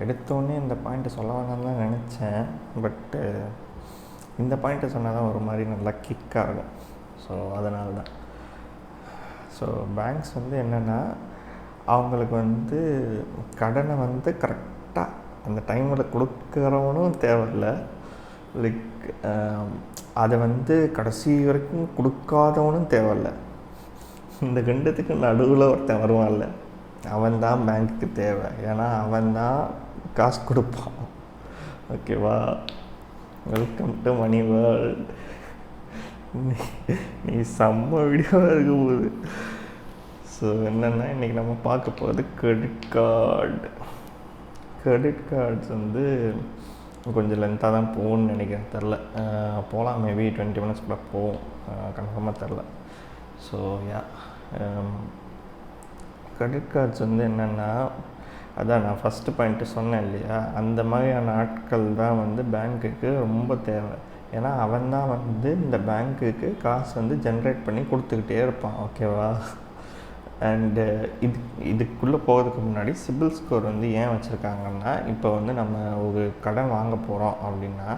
எடுத்தோடனே இந்த பாயிண்ட்டை சொல்ல வேணாம்னு தான் நினச்சேன். பட்டு இந்த பாயிண்ட்டை சொன்னால் தான் ஒரு மாதிரி நல்லா கிக்காக இருக்கும். ஸோ அதனால தான். ஸோ பேங்க்ஸ் வந்து என்னென்னா, அவங்களுக்கு வந்து கடனை வந்து கரெக்டாக அந்த டைமில் கொடுக்குறவனும் தேவையில்லை, லைக் அதை வந்து கடைசி வரைக்கும் கொடுக்காதவனும் தேவையில்லை. இந்த ரெண்டுத்துக்கு நடுவில் ஒருத்தன் வருவான்ல, அவன் தான் பேங்க்குக்கு தேவை. ஏன்னா அவன் தான் காசு கொடுப்பான். ஓகேவா? Welcome to money world. நீ செம்ம வீடியோவாக இருக்கும் போது. ஸோ என்னென்னா, இன்றைக்கி நம்ம பார்க்க போகிறது கிரெடிட் கார்டு. கிரெடிட் கார்ட்ஸ் வந்து கொஞ்சம் லென்த்தாக தான் போகும்னு நினைக்கிறேன், தெரில. போகலாம், மேபி 20 மினிட்ஸ்க்குள்ளே போகும், கன்ஃபார்மாக தெரில. ஸோ யா, கிரெடிட் கார்ட்ஸ் வந்து என்னென்னா, அதான் நான் ஃபஸ்ட்டு பாயிண்ட்டு சொன்னேன் இல்லையா, அந்த மாதிரியான ஆட்கள் தான் வந்து பேங்க்குக்கு ரொம்ப தேவை. ஏன்னா அவன் தான் வந்து இந்த பேங்க்குக்கு காசு வந்து ஜென்ரேட் பண்ணி கொடுத்துக்கிட்டே இருப்பான். ஓகேவா? அண்டு இதுக்குள்ளே போகிறதுக்கு முன்னாடி சிபில் ஸ்கோர் வந்து ஏன் வச்சுருக்காங்கன்னா, இப்போ வந்து நம்ம ஒரு கடன் வாங்க போகிறோம் அப்படின்னா,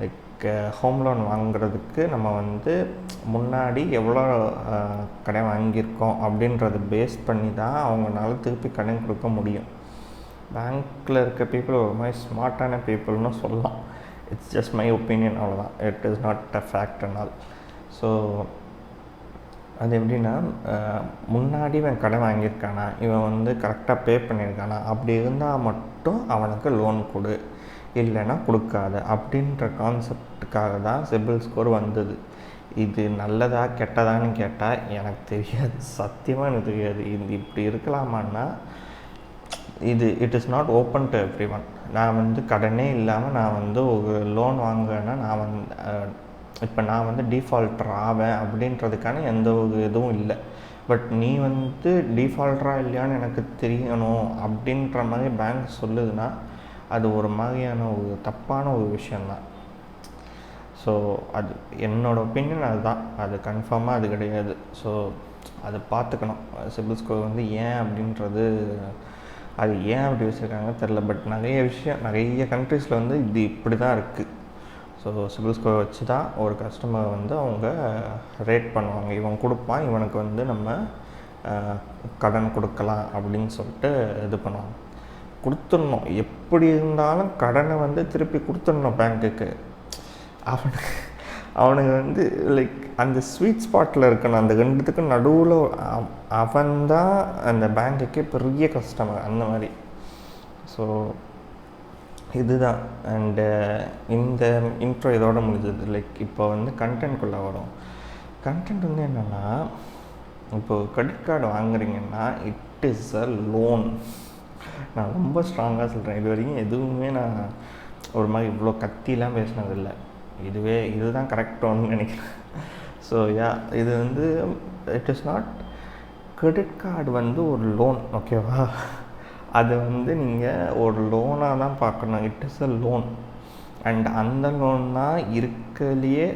லைக் ஹோம் லோன் வாங்குறதுக்கு நம்ம வந்து முன்னாடி எவ்வளோ கடன் வாங்கியிருக்கோம் அப்படின்றத பேஸ் பண்ணி தான் அவங்களால திருப்பி கடன் கொடுக்க முடியும். பேங்க்கில் இருக்க பீப்புள் ஒரு மாதிரி ஸ்மார்ட்டான பீப்புள்னு சொல்லலாம். இட்ஸ் ஜஸ்ட் மை ஒப்பீனியன், அவ்வளோதான். It is not a fact and all. So அது எப்படின்னா, முன்னாடி இவன் கடன் வாங்கியிருக்கானா, இவன் வந்து கரெக்டாக பே பண்ணியிருக்கானா, அப்படி இருந்தால் மட்டும் அவனுக்கு லோன் கொடு, இல்லைன்னா கொடுக்காத அப்படின்ற கான்செப்டுக்காக தான் சிபில் ஸ்கோர் வந்தது. இது நல்லதா கெட்டதான்னு கேட்டால் எனக்கு தெரியாது, சத்தியமாக எனக்கு தெரியாது. இது இப்படி இருக்கலாமான்னா, it is not open to everyone. நான் வந்து கடனே இல்லாமல் நான் வந்து ஒரு லோன் வாங்குவேன்னா, நான் வந்து இப்போ நான் வந்து டிஃபால்ட்டர் ஆவேன் அப்படின்றதுக்கான எந்த ஒரு இதுவும் இல்லை. பட் நீ வந்து டிஃபால்ட்டராக இல்லையான்னு எனக்கு தெரியணும் அப்படின்ற மாதிரி பேங்க் சொல்லுதுன்னா, அது ஒரு மாதிரியான ஒரு தப்பான ஒரு விஷயந்தான். ஸோ அது என்னோடய ஒப்பீனியன், அதுதான். அது கன்ஃபார்மாக அது கிடையாது. ஸோ அதை பார்த்துக்கணும். சிபில் ஸ்கோர் வந்து ஏன் அப்படின்றது, அது ஏன் அப்படி வச்சுருக்காங்க தெரில. பட் நிறைய கண்ட்ரீஸில் வந்து இது இப்படி தான் இருக்குது. ஸோ சிபில் ஸ்கோர் வச்சு தான் ஒரு கஸ்டமர் வந்து அவங்க ரேட் பண்ணுவாங்க. இவன் கொடுப்பான், இவனுக்கு வந்து நம்ம கடன் கொடுக்கலாம் அப்படின்னு சொல்லிட்டு இது பண்ணுவாங்க. கொடுத்துடணும், எப்படி இருந்தாலும் கடனை வந்து திருப்பி கொடுத்துடணும் பேங்க்குக்கு. அவனுக்கு வந்து லைக் அந்த ஸ்வீட் ஸ்பாட்டில் இருக்கணும். அந்த ரெண்டுத்துக்கும் நடுவில் அவன்தான் அந்த பேங்க்குக்கே பெரிய கஸ்டமர், அந்த மாதிரி. ஸோ இதுதான். அண்டு இந்த இன்ட்ரோ இதோட முடிஞ்சது. லைக் இப்போ வந்து கண்டென்ட்குள்ளே வரும். கண்டென்ட் வந்து என்னென்னா, இப்போது கிரெடிட் கார்டு வாங்குறீங்கன்னா இட் இஸ் அ லோன். நான் ரொம்ப ஸ்ட்ராங்காக சொல்கிறேன். இது வரைக்கும் எதுவுமே நான் ஒரு மாதிரி இவ்வளோ கத்திலாம் பேசினதில்லை. இதுதான் கரெக்டானு நினைக்கிறேன். ஸோ யா, இது வந்து it is not, credit card வந்து ஒரு லோன். ஓகேவா? அது வந்து நீங்கள் ஒரு லோனாக தான் பார்க்கணும். It is a loan. And அந்த லோன் தான் இருக்கலையே.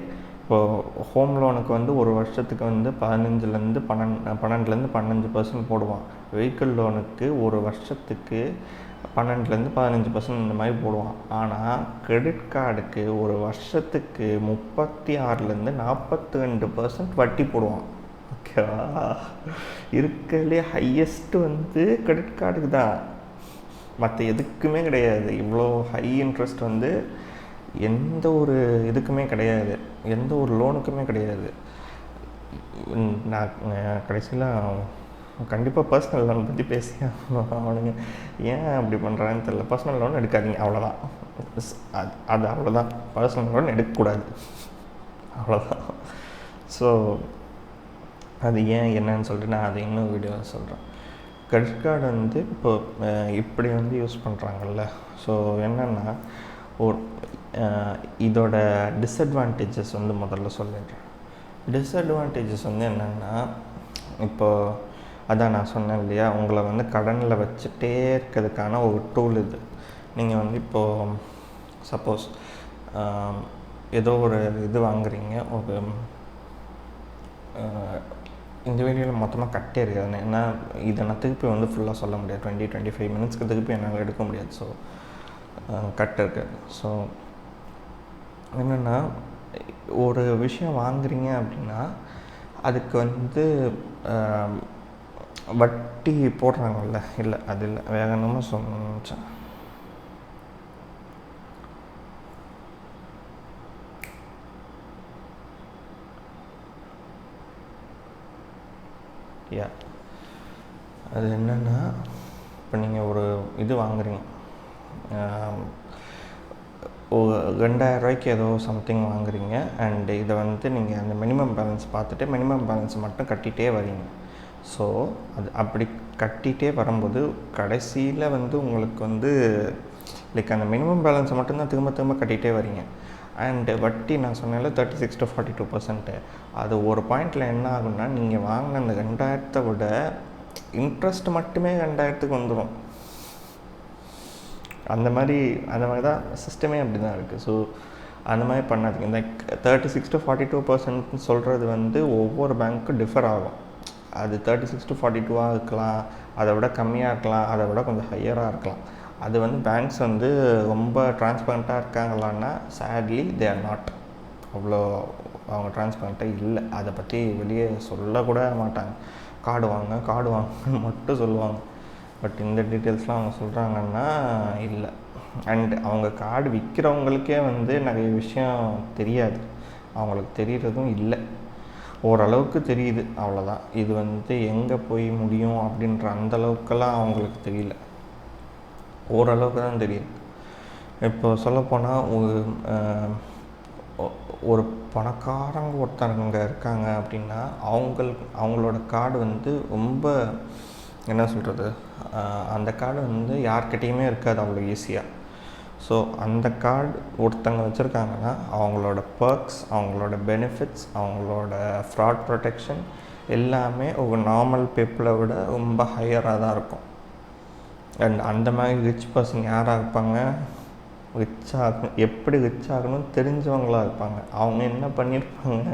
இப்போது ஹோம் லோனுக்கு வந்து ஒரு வருஷத்துக்கு வந்து 12% போடுவான். வெஹிக்கிள் லோனுக்கு ஒரு வருஷத்துக்கு 12-15% இந்த மாதிரி போடுவான். ஆனால் கிரெடிட் கார்டுக்கு ஒரு வருஷத்துக்கு 36-42% வட்டி போடுவான். ஓகேவா? இருக்கிறதுலே ஹையஸ்ட்டு வந்து கிரெடிட் கார்டுக்கு தான், மற்ற எதுக்குமே கிடையாது. இவ்வளோ ஹை இன்ட்ரெஸ்ட் வந்து எந்த ஒரு இதுக்குமே கிடையாது, எந்த ஒரு லோனுக்குமே கிடையாது. நான் கடைசியில் கண்டிப்பாக பர்சனல் லோன் பற்றி பேசி அவனுங்க ஏன் அப்படி பண்ணுறான்னு தெரியல. பர்சனல் லோன் எடுக்காதீங்க, அவ்வளோதான். அது அவ்வளோதான். பர்சனல் லோன் எடுக்கக்கூடாது, அவ்வளோதான். ஸோ அது ஏன் என்னன்னு சொல்லிட்டு நான் அதை இன்னும் வீடியோவில் சொல்கிறேன். கிரெடிட் கார்டு வந்து இப்போ இப்படி வந்து யூஸ் பண்ணுறாங்கல்ல. ஸோ என்னென்னா, இதோட டிஸ்அட்வான்டேஜஸ் வந்து முதல்ல சொல்லிடுறேன். டிஸ்அட்வான்டேஜஸ் வந்து என்னென்னா, இப்போது அதான் நான் சொன்னேன் இல்லையா, உங்களை வந்து கடனில் வச்சுட்டே இருக்கிறதுக்கான ஒரு டூல் இது. நீங்கள் வந்து இப்போது சப்போஸ் ஏதோ ஒரு இது வாங்குறீங்க, ஒரு இந்த வீடியோவில் மொத்தமாக கட்டே இருக்காது. ஏன்னா இதை நான் திருப்பி வந்து ஃபுல்லாக சொல்ல முடியாது. 20-25 மினிட்ஸ்க்கு திருப்பி என்னால் எடுக்க முடியாது. ஸோ கட் இருக்காது. ஸோ என்னென்னா, ஒரு விஷயம் வாங்குறீங்க அப்படின்னா அதுக்கு வந்து வட்டி போடுறாங்கல்ல, இல்லை அது இல்லை, வேகமாக சொன்னேன். அது என்னென்னா, இப்போ நீங்கள் ஒரு இது வாங்குறீங்க, ஒரு 2000 ரூபாய்க்கு ஏதோ சம்திங் வாங்குறீங்க. அண்டு இதை வந்து நீங்கள் அந்த மினிமம் பேலன்ஸ் பார்த்துட்டு மினிமம் பேலன்ஸ் மட்டும் கட்டிகிட்டே வரீங்க. ஸோ அது அப்படி கட்டிகிட்டே வரும்போது கடைசியில் வந்து உங்களுக்கு வந்து லைக் அந்த மினிமம் பேலன்ஸை மட்டும்தான் திரும்ப திரும்ப கட்டிகிட்டே வரீங்க. அண்டு வட்டி நான் சொன்னால 36 to 42%. அது ஒரு பாயிண்டில் என்ன ஆகுன்னா, நீங்கள் வாங்கின அந்த 2000 விட இன்ட்ரெஸ்ட் மட்டுமே 2000க்கு வந்துடும். அந்த மாதிரி தான் சிஸ்டமே அப்படி தான் இருக்குது. ஸோ அந்த மாதிரி பண்ணாதீங்க. இந்த 36 to 42% சொல்கிறது வந்து ஒவ்வொரு பேங்க்கும் டிஃபர் ஆகும். அது 36 to 42 இருக்கலாம், அதை விட கம்மியாக இருக்கலாம், அதை விட கொஞ்சம் ஹையராக இருக்கலாம். அது வந்து பேங்க்ஸ் வந்து ரொம்ப டிரான்ஸ்பரண்ட்டாக இருக்காங்களான்னா சேட்லி தே ஆர் நாட். அவ்வளோ அவங்க டிரான்ஸ்பரண்ட்டாக இல்லை. அதை பற்றி வெளியே சொல்லக்கூட மாட்டாங்க. கார்டு வாங்கன்னு மட்டும் சொல்லுவாங்க. பட் இந்த டீட்டெயில்ஸ்லாம் அவங்க சொல்கிறாங்கன்னா இல்லை. அண்ட் அவங்க கார்டு விற்கிறவங்களுக்கே வந்து நிறைய விஷயம் தெரியாது. அவங்களுக்கு தெரிகிறதும் இல்லை. ஓரளவுக்கு தெரியுது, அவ்வளோதான். இது வந்து எங்கே போய் முடியும் அப்படின்ற அந்தளவுக்கெல்லாம் அவங்களுக்கு தெரியல. ஓரளவுக்கு தான் தெரியுது. இப்போ சொல்லப்போனால் ஒரு பணக்காரங்க ஒருத்தவங்க இருக்காங்க அப்படின்னா அவங்களோட கார்டு வந்து ரொம்ப என்ன சொல்கிறது, அந்த கார்டு வந்து யார்கிட்டையுமே இருக்காது அவ்வளோ ஈஸியாக. ஸோ அந்த கார்டு ஒருத்தங்க வச்சுருக்காங்கன்னா அவங்களோட பர்க்ஸ், அவங்களோட பெனிஃபிட்ஸ், அவங்களோட ஃப்ராட் ப்ரொடெக்ஷன் எல்லாமே ஒரு நார்மல் பீப்புளை விட ரொம்ப ஹையராக தான் இருக்கும். அண்ட் அந்த மாதிரி ரிச் பர்சன் யாராக இருப்பாங்க, எப்படி ரிச் ஆகணும்னு தெரிஞ்சவங்களாக இருப்பாங்க. அவங்க என்ன பண்ணியிருப்பாங்க,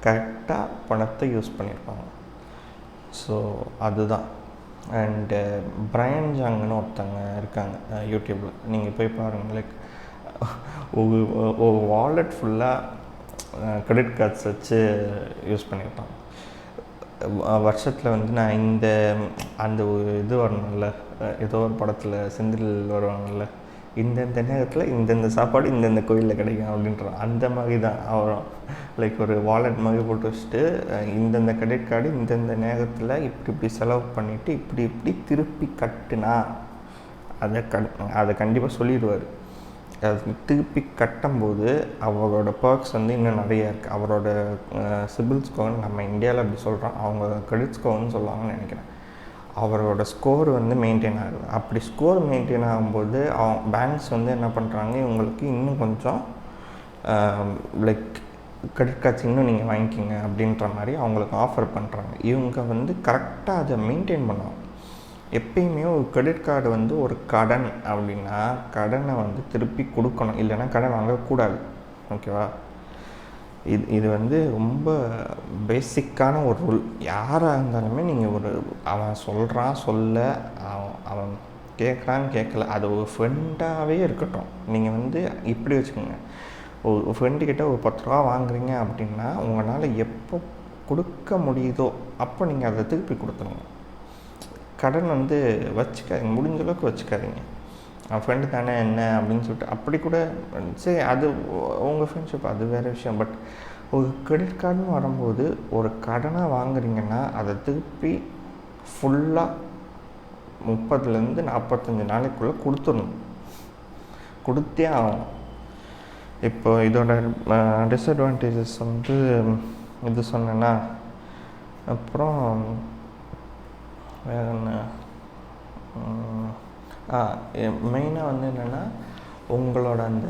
கரெக்டாக பணத்தை யூஸ் பண்ணியிருப்பாங்க. ஸோ அதுதான். அண்டு பிரையன் ஜாங்னு ஒருத்தங்க இருக்காங்க யூடியூப்பில், நீங்கள் போய் பாருங்கள். லைக் ஒரு வாலெட் ஃபுல்லாக கிரெடிட் கார்ட்ஸ் வச்சு யூஸ் பண்ணியிருப்பாங்க. வருஷத்தில் வந்து நான் அந்த ஒரு இது வரணும்ல, ஏதோ ஒரு படத்தில் செந்தில் வருவாங்கல்ல, இந்தந்த நேரத்தில் இந்தந்த சாப்பாடு இந்தந்த கோயிலில் கிடைக்கும் அப்படின்ற அந்த மாதிரி தான் அவரும். லைக் ஒரு வாலெட் மாதிரி போட்டு வச்சுட்டு இந்தந்த கிரெடிட் கார்டு இந்தந்த நேரத்தில் இப்படி செலவு பண்ணிவிட்டு இப்படி திருப்பி கட்டுனா அதை கண்டிப்பாக சொல்லிடுவார். அது திருப்பி கட்டும்போது அவரோட பர்க்ஸ் வந்து இன்னும் நிறையா இருக்குது. அவரோட சிபில் ஸ்கோர்னு நம்ம இந்தியாவில் அப்படி சொல்கிறோம், அவங்க கிரெடிட் ஸ்கோர்னு சொல்லுவாங்கன்னு நினைக்கிறேன். அவரோட ஸ்கோர் வந்து மெயின்டைன் ஆகுது. அப்படி ஸ்கோர் மெயின்டைன் ஆகும்போது பேங்க்ஸ் வந்து என்ன பண்ணுறாங்க, இவங்களுக்கு இன்னும் கொஞ்சம் லைக் கிரெடிட் கார்ட்ஸ் இன்னும் நீங்கள் வாங்கிக்கிங்க அப்படின்ற மாதிரி அவங்களுக்கு ஆஃபர் பண்ணுறாங்க. இவங்க வந்து கரெக்டாக அதை மெயின்டைன் பண்ணுவாங்க. எப்பயுமே ஒரு கிரெடிட் கார்டு வந்து ஒரு கடன் அப்படின்னா கடனை வந்து திருப்பி கொடுக்கணும், இல்லைன்னா கடன் வாங்கக்கூடாது. ஓகேவா? இது வந்து ரொம்ப பேசிக்கான ஒரு ரூல். யாராக இருந்தாலுமே நீங்கள் அவன் சொல்கிறான் அவன் கேட்கல, அது ஒரு ஃப்ரெண்டாகவே இருக்கட்டும். நீங்கள் வந்து இப்படி வச்சுக்கோங்க, ஒரு ஃப்ரெண்டுக்கிட்ட ஒரு 10 ரூபா வாங்குறீங்க அப்படின்னா உங்களால் எப்போ கொடுக்க முடியுதோ அப்போ நீங்கள் அதை திருப்பி கொடுத்துருங்க. கடன் வந்து வச்சுக்காதீங்க, முடிஞ்ச அளவுக்கு வச்சுக்காதீங்க. அவன் ஃப்ரெண்டு தானே என்ன அப்படின்னு சொல்லிட்டு அப்படி கூட சரி, அது உங்கள் ஃப்ரெண்ட்ஷிப், அது வேறு விஷயம். பட் ஒரு கிரெடிட் கார்டுன்னு வரும்போது ஒரு கடனாக வாங்குறீங்கன்னா அதை திருப்பி ஃபுல்லாக 30-45 நாளைக்குள்ளே கொடுத்தே ஆகும். இப்போ இதோட டிஸ்அட்வான்டேஜஸ் வந்து இது சொன்னேன்னா, அப்புறம் வேறு என்ன, மெயினாக வந்து என்னென்னா உங்களோட அந்த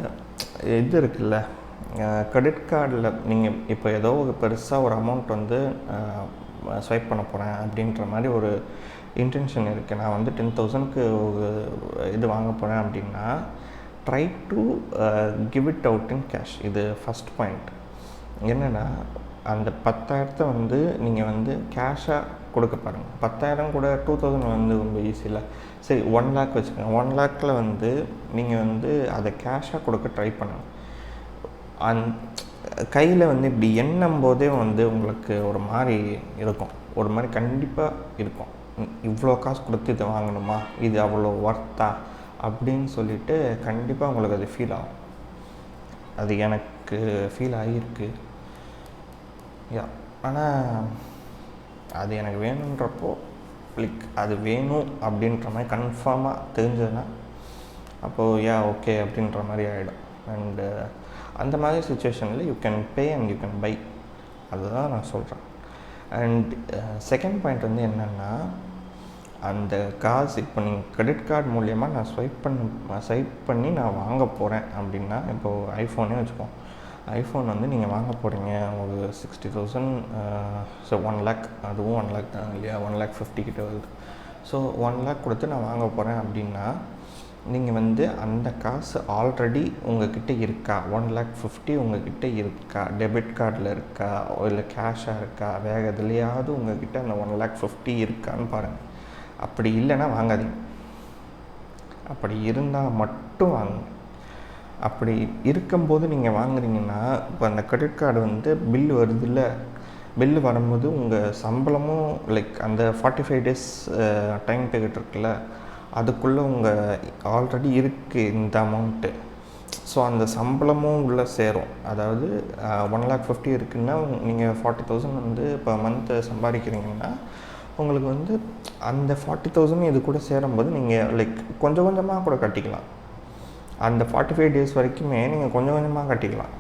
இது இருக்குல்ல, கிரெடிட் கார்டில் நீங்கள் இப்போ ஏதோ ஒரு பெருசாக ஒரு அமௌண்ட் வந்து ஸ்வைப் பண்ண போகிறேன் அப்படின்ற மாதிரி ஒரு இன்டென்ஷன் இருக்குது. நான் வந்து 10,000க்கு ஒரு இது வாங்க போகிறேன் அப்படின்னா try to give it out in cash. இது ஃபஸ்ட் பாயிண்ட். என்னென்னா அந்த 10,000 வந்து நீங்கள் வந்து கேஷாக கொடுக்க பாருங்கள். 10,000 கூட 2,000 வந்து ரொம்ப ஈஸியில். சரி 1 லேக் வச்சுக்கோங்க. 1 லேக்கில் வந்து நீங்கள் வந்து அதை கேஷாக கொடுக்க ட்ரை பண்ணுங்கள். கையில் வந்து இப்படி எண்ணும் போதே வந்து உங்களுக்கு ஒரு மாதிரி இருக்கும், ஒரு மாதிரி கண்டிப்பாக இருக்கும். இவ்வளோ காசு கொடுத்து இதை வாங்கணுமா, இது அவ்வளோ ஒர்த்தா அப்படின்னு சொல்லிட்டு கண்டிப்பாக உங்களுக்கு அது ஃபீல் ஆகும். அது எனக்கு ஃபீல் ஆகியிருக்கு. ஆனால் அது எனக்கு வேணுன்றப்போ அது வேணும் அப்படின்ற மாதிரி கன்ஃபார்மாக தெரிஞ்சதுன்னா அப்போது ஓகே அப்படின்ற மாதிரி ஆகிடும். அண்டு அந்த மாதிரி சுச்சுவேஷனில் you can pay and you can buy. அதுதான் நான் சொல்கிறேன். அண்ட் செகண்ட் பாயிண்ட் வந்து என்னென்னா, அந்த காசு இப்போ நீங்கள் கிரெடிட் கார்டு மூலயமா நான் ஸ்வைப் பண்ணி நான் வாங்க போகிறேன் அப்படின்னா, இப்போது ஐஃபோனே வச்சுப்போம். ஐஃபோன் வந்து நீங்கள் வாங்க போகிறீங்க ஒரு 60,000, ஸோ 1 லேக், அதுவும் 1 லேக் தான் இல்லையா, 1,50,000 கிட்ட வருது. ஸோ 1 லேக் கொடுத்து நான் வாங்க போகிறேன் அப்படின்னா, நீங்கள் வந்து அந்த காசு ஆல்ரெடி உங்கள்கிட்ட இருக்கா, 1,50,000 உங்கள்கிட்ட இருக்கா, டெபிட் கார்டில் இருக்கா, இல்லை கேஷாக இருக்கா, வேறு எதுலையாவது உங்கள்கிட்ட அந்த 1,50,000 இருக்கான்னு பாருங்கள். அப்படி இல்லைன்னா வாங்காதீங்க. அப்படி இருந்தால் மட்டும் வாங்குங்க. அப்படி இருக்கும்போது நீங்கள் வாங்குறீங்கன்னா, இப்போ அந்த கிரெடிட் கார்டு வந்து பில்லு வருதுல்ல, பில்லு வரும்போது உங்கள் சம்பளமும் அந்த 45 days டைம் பீரியட் இருக்குல்ல, அதுக்குள்ளே உங்கள் ஆல்ரெடி இருக்குது இந்த அமௌண்ட்டு. ஸோ அந்த சம்பளமும் உள்ளே சேரும். அதாவது 1,50,000 இருக்குன்னா நீங்கள் 40,000 வந்து இப்போ மந்த்து சம்பாதிக்கிறீங்கன்னா, உங்களுக்கு வந்து அந்த 40,000 இது கூட சேரும்போது நீங்கள் கொஞ்சம் கொஞ்சமாக கூட கட்டிக்கலாம். அந்த 45 days வரைக்குமே நீங்கள் கொஞ்சம் கொஞ்சமாக கட்டிக்கலாம்.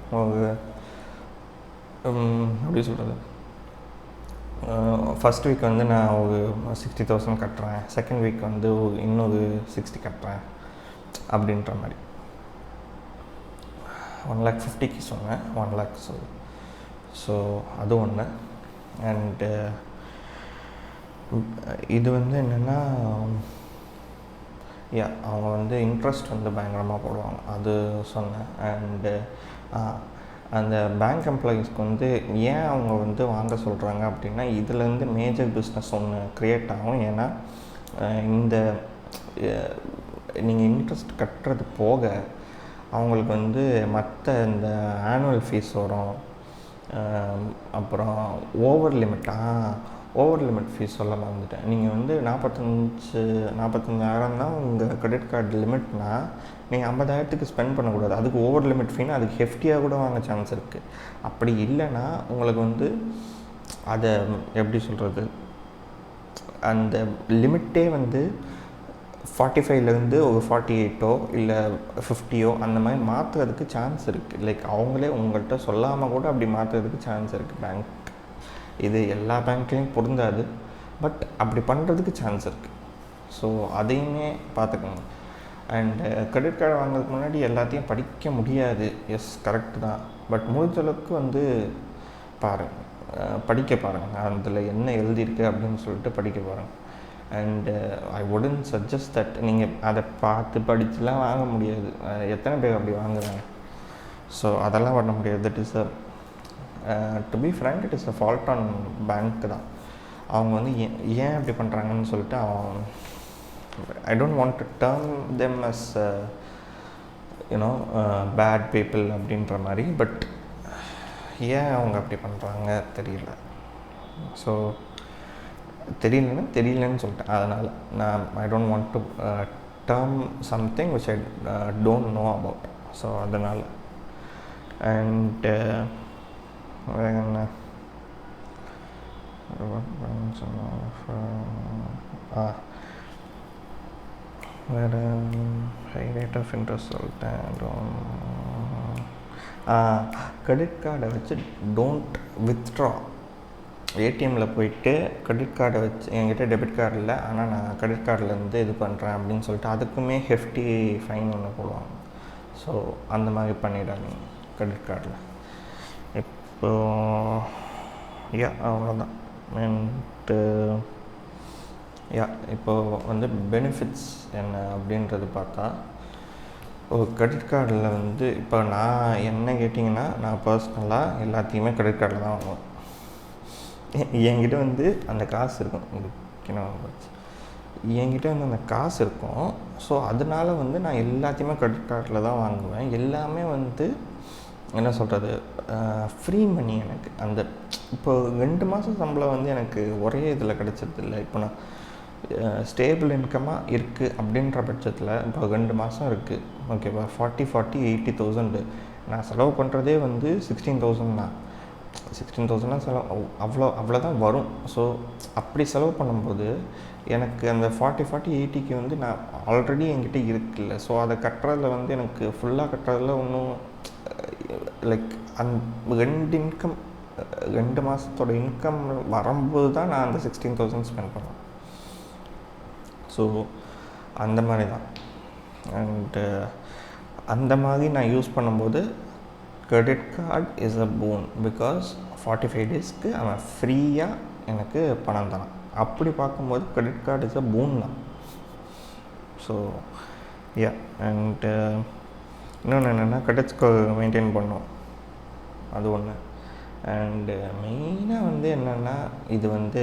எப்படி சொல்கிறது, ஃபஸ்ட் வீக் வந்து நான் ஒரு 60,000 கட்டுறேன், செகண்ட் வீக் வந்து இன்னொரு 60 கட்டுறேன் அப்படின்ற மாதிரி. 1,50,000 சொன்னேன், 1 லேக் சொல்லு. ஸோ அது ஒன்று. அண்டு இது வந்து என்னென்னா, அவங்க வந்து இன்ட்ரெஸ்ட் வந்து பயங்கரமாக போடுவாங்க, அது சொன்னேன். அண்டு அந்த பேங்க் எம்ப்ளாயீஸ்க்கு வந்து ஏன் அவங்க வந்து வாங்க சொல்கிறாங்க அப்படின்னா, இதுலேருந்து மேஜர் பிஸ்னஸ் ஒன்று க்ரியேட் ஆகும். ஏன்னா இந்த நீங்கள் இன்ட்ரெஸ்ட் கட்டுறது போக அவங்களுக்கு வந்து மற்ற இந்த ஆனுவல் ஃபீஸ் வரும், அப்புறம் ஓவர் லிமிட் ஃபீஸ் சொல்ல மறந்துட்டேன். நீங்கள் வந்து 45,000 தான் உங்கள் கிரெடிட் கார்டு லிமிட்னா, நீங்கள் 50,000க்கு ஸ்பெண்ட் பண்ணக்கூடாது. அதுக்கு ஓவர் லிமிட் ஃபீனா அதுக்கு ஹெஃப்டியாக கூட வாங்க சான்ஸ் இருக்குது. அப்படி இல்லைன்னா உங்களுக்கு வந்து அதை எப்படி சொல்கிறது, அந்த லிமிட்டே வந்து 45லேருந்து ஒரு 48ஓ இல்லை 50ஓ அந்த மாதிரி மாற்றுறதுக்கு சான்ஸ் இருக்குது. அவங்களே உங்கள்கிட்ட சொல்லாமல் கூட அப்படி மாற்றுறதுக்கு சான்ஸ் இருக்குது பேங்க். இது எல்லா பேங்க்லேயும் பொருந்தாது, பட் அப்படி பண்ணுறதுக்கு சான்ஸ் இருக்குது. ஸோ அதையுமே பார்த்துக்கோங்க. அண்டு கிரெடிட் கார்டு வாங்குறதுக்கு முன்னாடி எல்லாத்தையும் படிக்க முடியாது, எஸ் கரெக்டு தான். பட் முடிஞ்சளவுக்கு வந்து படிக்க பாருங்கள், அதில் என்ன எழுதியிருக்கு அப்படின்னு சொல்லிட்டு படிக்க பாருங்கள். And I wouldn't suggest that நீங்கள் அதை பார்த்து படிச்சுலாம் வாங்க முடியாது. எத்தனை பேர் அப்படி வாங்குறாங்க? ஸோ அதெல்லாம் பண்ண முடியாது. That is to be frank, it is a fault on bank தான். அவங்க வந்து ஏன் அப்படி பண்ணுறாங்கன்னு சொல்லிட்டு I don't want to term them as bad people அப்படின்ற மாதிரி. பட் ஏன் அவங்க அப்படி பண்ணுறாங்க தெரியல. ஸோ தெரியலன்னு சொல்லிட்டேன். அதனால் நான் ஐ don't want to term something which I don't know about. So அதனால் அண்ட் வேறு என்ன, வேறு ஹை ரேட் ஆஃப் இன்ட்ரெஸ்ட் சொல்லிட்டேன். கிரெடிட் கார்டை வச்சு டோன்ட் வித்ட்ரா. ஏடிஎம்மில் போயிட்டு கிரெடிட் கார்டை வச்சு, என்கிட்ட டெபிட் கார்டு இல்லை ஆனால் நான் கிரெடிட் கார்டிலேருந்து இது பண்ணுறேன் அப்படின்னு சொல்லிட்டு அதுக்குமே ஹெஃப்டி ஃபைன் ஒன்று போடுவாங்க. ஸோ அந்த மாதிரி பண்ணிடாதீங்க கிரெடிட் கார்டில். இப்போது அவ்வளோதான். அண்ட் இப்போது வந்து பெனிஃபிட்ஸ் என்ன அப்படின்றது பார்த்தா, ஒரு கிரெடிட் கார்டில் வந்து இப்போ நான் என்ன கேட்டிங்கன்னா, நான் பர்சனலாக எல்லாத்தையுமே கிரெடிட் கார்டில் தான் வாங்குவேன். என்கிட்ட வந்து அந்த காசு இருக்கும், என்கிட்ட வந்து அந்த காசு இருக்கும். ஸோ அதனால வந்து நான் எல்லாத்தையுமே கிரெடிட் கார்டில் தான் வாங்குவேன். எல்லாமே வந்து என்ன சொல்கிறது, ஃப்ரீ மணி எனக்கு. அந்த இப்போ 2 மாதம் சம்பளம் வந்து எனக்கு ஒரே இதில் கிடச்சதில்ல. இப்போ நான் ஸ்டேபிள் இன்கமாக இருக்குது அப்படின்ற பட்சத்தில் இப்போ 2 மாதம் இருக்குது, ஓகேவா, 40,80,000 நான் செலவு பண்ணுறதே வந்து 16,000 தான். 16,000 செலவு அவ்வளோதான் வரும். ஸோ அப்படி செலவு பண்ணும்போது எனக்கு அந்த 40-80க்கு வந்து நான் ஆல்ரெடி என்கிட்ட இருக்குல்ல. ஸோ அதை கட்டுறதுல வந்து எனக்கு ஃபுல்லாக கட்டுறதுல ஒன்றும் லைக் 2 மாதத்தோட இன்கம் வரும்போது தான் நான் அந்த 16,000 ஸ்பெண்ட் பண்ணுவேன். ஸோ அந்த மாதிரி தான். அண்டு அந்த மாதிரி நான் யூஸ் பண்ணும்போது credit card is a boon. Because 45 டேஸ்க்கு அவன் ஃப்ரீயாக எனக்கு பணம் தரான். அப்படி பார்க்கும்போது credit card is a boon தான். So yeah. அண்டு இன்னொன்று என்னென்னா கிரெடிட் ஸ்கோர் மெயின்டைன் பண்ணோம், அது ஒன்று. அண்டு மெயினாக வந்து என்னென்னா இது வந்து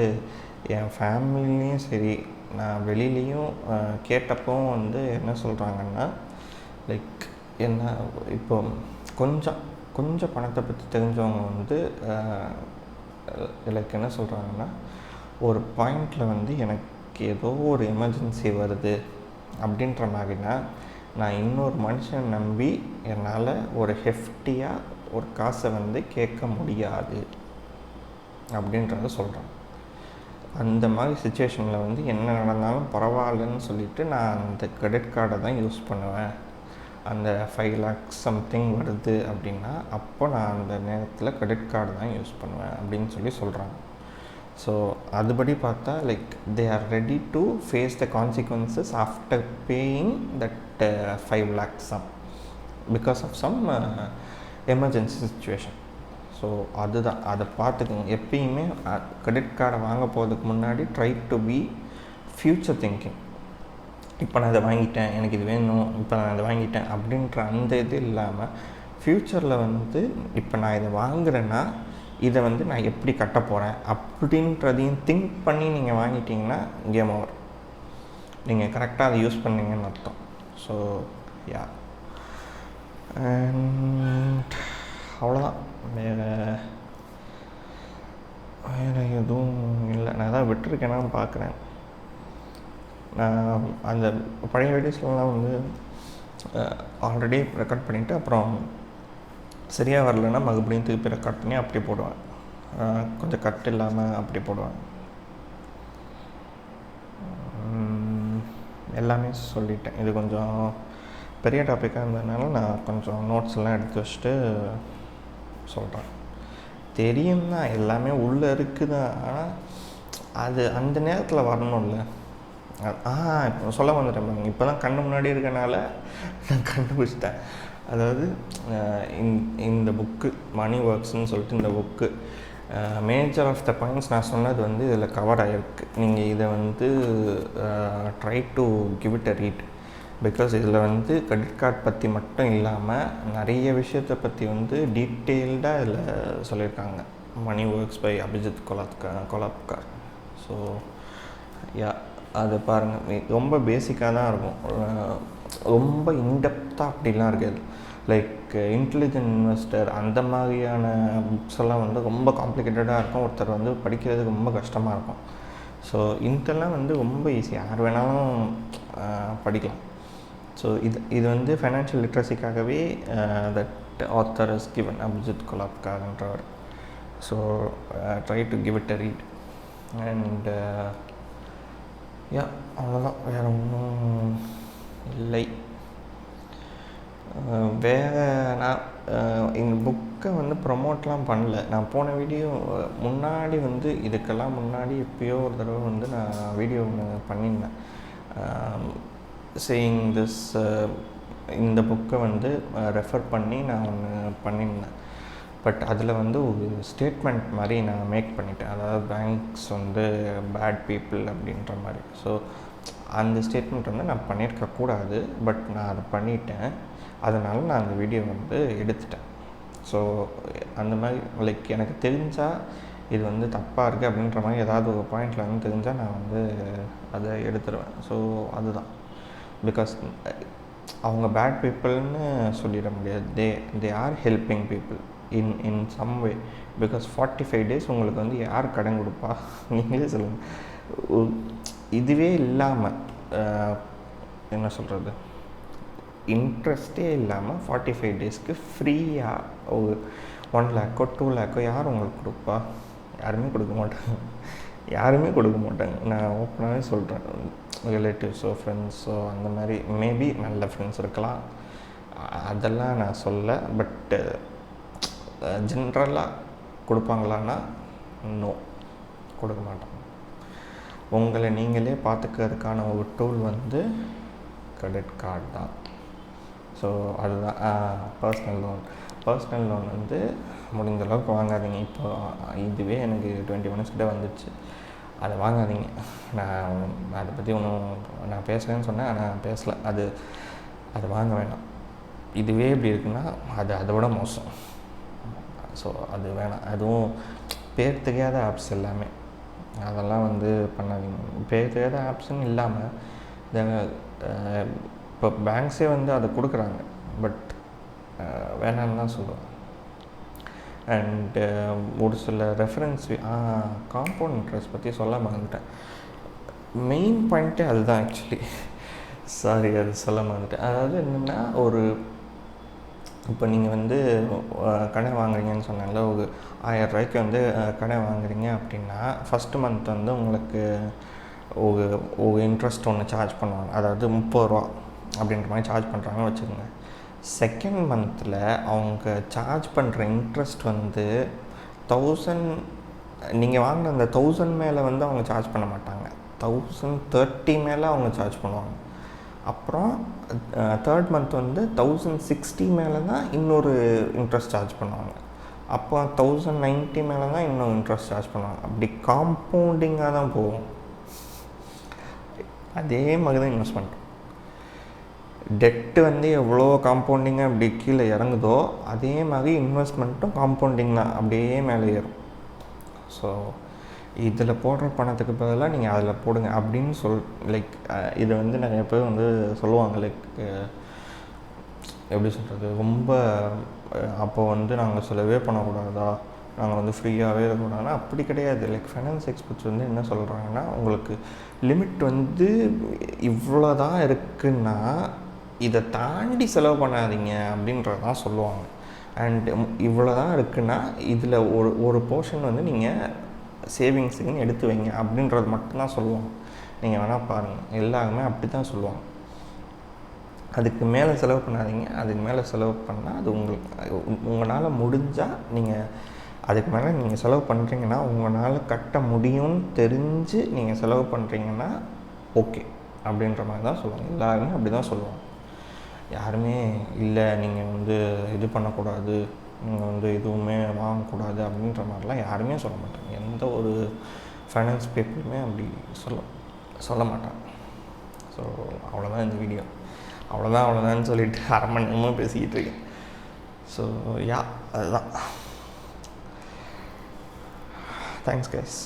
என் ஃபேமிலிலையும் சரி நான் வெளியிலையும் கேட்டப்பவும் வந்து என்ன சொல்கிறாங்கன்னா, லைக் என்ன இப்போ கொஞ்சம் பணத்தை பற்றி தெரிஞ்சவங்க வந்து லைக் என்ன சொல்கிறாங்கன்னா, ஒரு பாயிண்டில் வந்து எனக்கு ஏதோ ஒரு எமர்ஜென்சி வருது அப்படின்ற மாதிரினா நான் இன்னொரு மனுஷன் நம்பி என்னால் ஒரு ஹெஃப்டியாக ஒரு காசை வந்து கேட்க முடியாது அப்படின்றத சொல்கிறேன். அந்த மாதிரி சுச்சுவேஷனில் வந்து என்ன நடந்தாலும் பரவாயில்லன்னு சொல்லிவிட்டு நான் அந்த கிரெடிட் கார்டை தான் யூஸ் பண்ணுவேன். அந்த 5 lakhs சம்திங் வருது அப்படின்னா அப்போ நான் அந்த நேரத்தில் கிரெடிட் கார்டு தான் யூஸ் பண்ணுவேன் அப்படின்னு சொல்கிறாங்க. ஸோ அதுபடி பார்த்தா like they are ready to face the consequences after paying that 5 lakhs sum because of some emergency situation. So அதுதான், அதை பார்த்துக்குங்க. எப்பயுமே கிரெடிட் கார்டை வாங்க போகிறதுக்கு முன்னாடி try to be future thinking. இப்போ நான் இதை வாங்கிட்டேன், எனக்கு இது வேணும், இப்போ நான் இதை வாங்கிட்டேன் அப்படின்ற அந்த இது இல்லாமல் ஃப்யூச்சரில் வந்து இப்போ நான் இதை வாங்குறேன்னா இதை வந்து நான் எப்படி கட்ட போகிறேன் அப்படின்றதையும் திங்க் பண்ணி நீங்கள் வாங்கிட்டீங்கன்னா கேம் ஓவர். நீங்கள் கரெக்டாக அதை யூஸ் பண்ணீங்கன்னு அர்த்தம். So yeah. அண்ட் அவ்வளோதான். வேறு எதுவும் இல்லை. நான் தான் விட்டுருக்கேன்னா பார்க்குறேன். நான் அந்த பழைய வீடியோஸ்லாம் வந்து ஆல்ரெடி ரெக்கார்ட் பண்ணிவிட்டு அப்புறம் சரியாக வரலன்னா மறுபடியும் திருப்பி ரெக்கார்ட் பண்ணி அப்படி போடுவேன். கொஞ்சம் கட் இல்லாமல் அப்படி போடுவேன். எல்லாமே சொல்லிட்டேன். இது கொஞ்சம் பெரிய டாப்பிக்காக இருந்ததுனால நான் கொஞ்சம் நோட்ஸ் எல்லாம் எடுத்து வச்சுட்டு சொல்கிறேன். தெரியும் தான், எல்லாமே உள்ளே இருக்குது தான். ஆனால் அது அந்த நேரத்தில் வரணும்ல. இப்போ சொல்ல வந்துட்டேன். இப்போ தான் கண்ணு முன்னாடி இருக்கனால நான் கண்டுபிடிச்சிட்டேன். அதாவது இந்த புக்கு மணி ஒர்க்ஸ்ன்னு சொல்லிட்டு இந்த book major of the points நான் சொன்னது வந்து இதில் கவர் ஆகிருக்கு. நீங்கள் இதை வந்து try to give it a read. Because இதில் வந்து கிரெடிட் கார்டு பற்றி மட்டும் இல்லாமல் நிறைய விஷயத்தை பற்றி வந்து டீட்டெயில்டாக இதில் சொல்லியிருக்காங்க. Money works by Abhijit Kolapkar. So yeah, அது பாருங்கள். ரொம்ப பேசிக்காக தான் இருக்கும், ரொம்ப இன்டெப்த்தாக அப்படிலாம் இருக்காது. லைக் இன்டெலிஜென்ட் இன்வெஸ்டர் அந்த மாதிரியான புக்ஸ் எல்லாம் வந்து ரொம்ப காம்ப்ளிகேட்டடாக இருக்கும். ஒருத்தர் வந்து படிக்கிறதுக்கு ரொம்ப கஷ்டமாக இருக்கும். ஸோ இதெல்லாம் வந்து ரொம்ப ஈஸி, யார் வேணாலும் படிக்கலாம். ஸோ இது வந்து ஃபைனான்ஷியல் லிட்ரஸிக்காகவே that author is given, Abhijit கொலாப்கார்ன்றவர். So try to give it a read. And yeah, அவ்வளோதான். வேறு ஒன்றும் இல்லை. வேறு நான் இந்த புக்கை வந்து ப்ரமோட்லாம் பண்ணல. நான் போன வீடியோ முன்னாடி வந்து இதுக்கெல்லாம் முன்னாடி எப்போயோ ஒரு தடவை வந்து நான் வீடியோ ஒன்று பண்ணியிருந்தேன். சேயிங் திஸ், இந்த புக்கை வந்து ரெஃபர் பண்ணி நான் ஒன்று பண்ணியிருந்தேன். பட் அதில் வந்து ஒரு ஸ்டேட்மெண்ட் மாதிரி நான் மேக் பண்ணிட்டேன். அதாவது பேங்க்ஸ் வந்து பேட் பீப்புள் அப்படின்ற மாதிரி. ஸோ அந்த ஸ்டேட்மெண்ட் வந்து நான் பண்ணியிருக்கக்கூடாது, பட் நான் அதை பண்ணிட்டேன். அதனால் நான் அந்த வீடியோ வந்து எடுத்துட்டேன். ஸோ அந்த மாதிரி லைக் எனக்கு தெரிஞ்சால் இது வந்து தப்பாக இருக்குது அப்படின்ற மாதிரி ஏதாவது ஒரு பாயிண்டில் வந்து தெரிஞ்சால் நான் வந்து அதை எடுத்துருவேன். ஸோ அதுதான். பிகாஸ் அவங்க பேட் பீப்புள்னு சொல்லிட முடியாது. They are helping people in some way. Because 45 days உங்களுக்கு வந்து யார் கடன் கொடுப்பா? நீங்களே சொல்லுங்கள். இதுவே இல்லாமல் என்ன சொல்கிறது, இன்ட்ரெஸ்ட்டே இல்லாமல் 45 daysக்கு ஃப்ரீயாக ஒரு 1 lakhோ 2 lakhோ யார் உங்களுக்கு கொடுப்பா? யாருமே கொடுக்க மாட்டாங்க. யாருமே கொடுக்க மாட்டாங்க. நான் ஓப்பனாகவே சொல்கிறேன். ரிலேட்டிவ்ஸோ ஃப்ரெண்ட்ஸோ அந்த மாதிரி மேபி நல்ல ஃப்ரெண்ட்ஸ் இருக்கலாம், அதெல்லாம் நான் சொல்ல. பட்டு ஜென்ரலாக கொடுப்பாங்களான்னா நோ, கொடுக்க மாட்டாங்க. உங்களை நீங்களே பார்த்துக்கிறதுக்கான ஒரு டூல் வந்து கிரெடிட் கார்டு தான். ஸோ அதுதான். பர்சனல் லோன் வந்து முடிஞ்ச அளவுக்கு வாங்காதீங்க. இப்போ இதுவே எனக்கு 20 minutes கிட்டே வந்துடுச்சு. அதை வாங்காதீங்க. நான் அதை பற்றி ஒன்றும் நான் பேசுகிறேன்னு சொன்னேன், ஆனால் பேசலை. அது வாங்க வேணாம். இதுவே இப்படி இருக்குன்னா அதை விட மோசம். ஸோ அது வேணாம். அதுவும் பேர் தெரியாத ஆப்ஸ் எல்லாமே, அதெல்லாம் வந்து பண்ணாதீங்க. பேர் தெரியாத ஆப்ஸ்ன்னு இல்லாமல் இப்போ பேங்க்ஸே வந்து அதை கொடுக்குறாங்க, பட் வேணான்னு தான் சொல்லுவேன். அண்டு ஒரு சில ரெஃபரன்ஸ் காம்பவுண்ட் இன்ட்ரெஸ்ட் பற்றி சொல்ல மறந்துட்டேன். மெயின் பாயிண்ட்டே அதுதான் ஆக்சுவலி. சாரி, அது சொல்ல மறந்துட்டேன். அதாவது என்னென்னா, இப்போ நீங்கள் வந்து கடன் வாங்குறீங்கன்னு சொன்னால, ஒரு 1000 ரூபாய்க்கு வந்து கடன் வாங்குறீங்க அப்படின்னா, ஃபஸ்ட்டு மந்த் வந்து உங்களுக்கு ஒரு இன்ட்ரெஸ்ட் ஒன்று சார்ஜ் பண்ணுவாங்க. அதாவது 30 ரூபா அப்படின்ற மாதிரி சார்ஜ் பண்ணுறாங்கன்னு வச்சுக்கோங்க. செகண்ட் மந்தில் அவங்க சார்ஜ் பண்ணுற இன்ட்ரெஸ்ட் வந்து 1000, நீங்கள் வாங்கின அந்த 1000 மேலே வந்து அவங்க சார்ஜ் பண்ண மாட்டாங்க. 1030 மேலே அவங்க சார்ஜ் பண்ணுவாங்க. அப்புறம் தேர்ட் மந்த் வந்து 1060 மேலே தான் இன்னொரு இன்ட்ரெஸ்ட் சார்ஜ் பண்ணுவாங்க. அப்போ 1090 மேலே தான் இன்னொரு இன்ட்ரெஸ்ட் சார்ஜ் பண்ணுவாங்க. அப்படி காம்பவுண்டிங்காக தான் போகும். அதே மாதிரி தான் இன்வெஸ்ட்மெண்ட். டெட்டு வந்து எவ்வளோ காம்பவுண்டிங்காக அப்படி கீழே இறங்குதோ, அதே மாதிரி இன்வெஸ்ட்மெண்ட்டும் காம்பவுண்டிங் தான், அப்படியே மேலே ஏறும். ஸோ இதில் போடுற பணத்துக்கு பதிலாக நீங்கள் அதில் போடுங்க அப்படின்னு லைக் இதை வந்து நிறைய பேர் வந்து சொல்லுவாங்க. லைக் எப்படி சொல்கிறது, ரொம்ப அப்போ வந்து நாங்கள் செலவே பண்ணக்கூடாதா, நாங்கள் வந்து ஃப்ரீயாகவே இருக்கக்கூடாதுன்னா அப்படி கிடையாது. லைக் ஃபைனான்ஸ் எக்ஸ்பர்ட்ஸ் வந்து என்ன சொல்கிறாங்கன்னா, உங்களுக்கு லிமிட் வந்து இவ்வளோ தான் இருக்குன்னா இதை தாண்டி செலவு பண்ணாதீங்க அப்படின்றதான் சொல்லுவாங்க. அண்ட் இவ்வளோ தான் இருக்குன்னா இதில் ஒரு போர்ஷன் வந்து நீங்கள் சேவிங்ஸுக்குன்னு எடுத்து வைங்க அப்படின்றது மட்டும்தான் சொல்லுவாங்க. நீங்கள் வேணால் பாருங்கள், எல்லாருமே அப்படி தான் சொல்லுவாங்க. அதுக்கு மேலே செலவு பண்ணாதீங்க. அதுக்கு மேலே செலவு பண்ணால் அது உங்களால் முடிஞ்சால் நீங்கள் அதுக்கு மேலே நீங்கள் செலவு பண்ணுறீங்கன்னா, உங்களால் கட்ட முடியும்னு தெரிஞ்சு நீங்கள் செலவு பண்ணுறீங்கன்னா ஓகே அப்படின்ற மாதிரி தான் சொல்லுவாங்க. எல்லாருமே அப்படி தான் சொல்லுவாங்க. யாருமே இல்லை நீங்கள் வந்து இது பண்ணக்கூடாது, நீங்கள் வந்து எதுவுமே வாங்கக்கூடாது அப்படின்ற மாதிரிலாம் யாருமே சொல்ல மாட்டாங்க. எந்த ஒரு ஃபைனான்ஸ் பீப்புளுமே அப்படி சொல்ல மாட்டாங்க. ஸோ அவ்வளோதான் இந்த வீடியோ. அவ்வளோதான்னு சொல்லிட்டு 1/2 மணி நேரமாக பேசிக்கிட்டு இருக்கேன். ஸோ அதுதான். Thanks guys.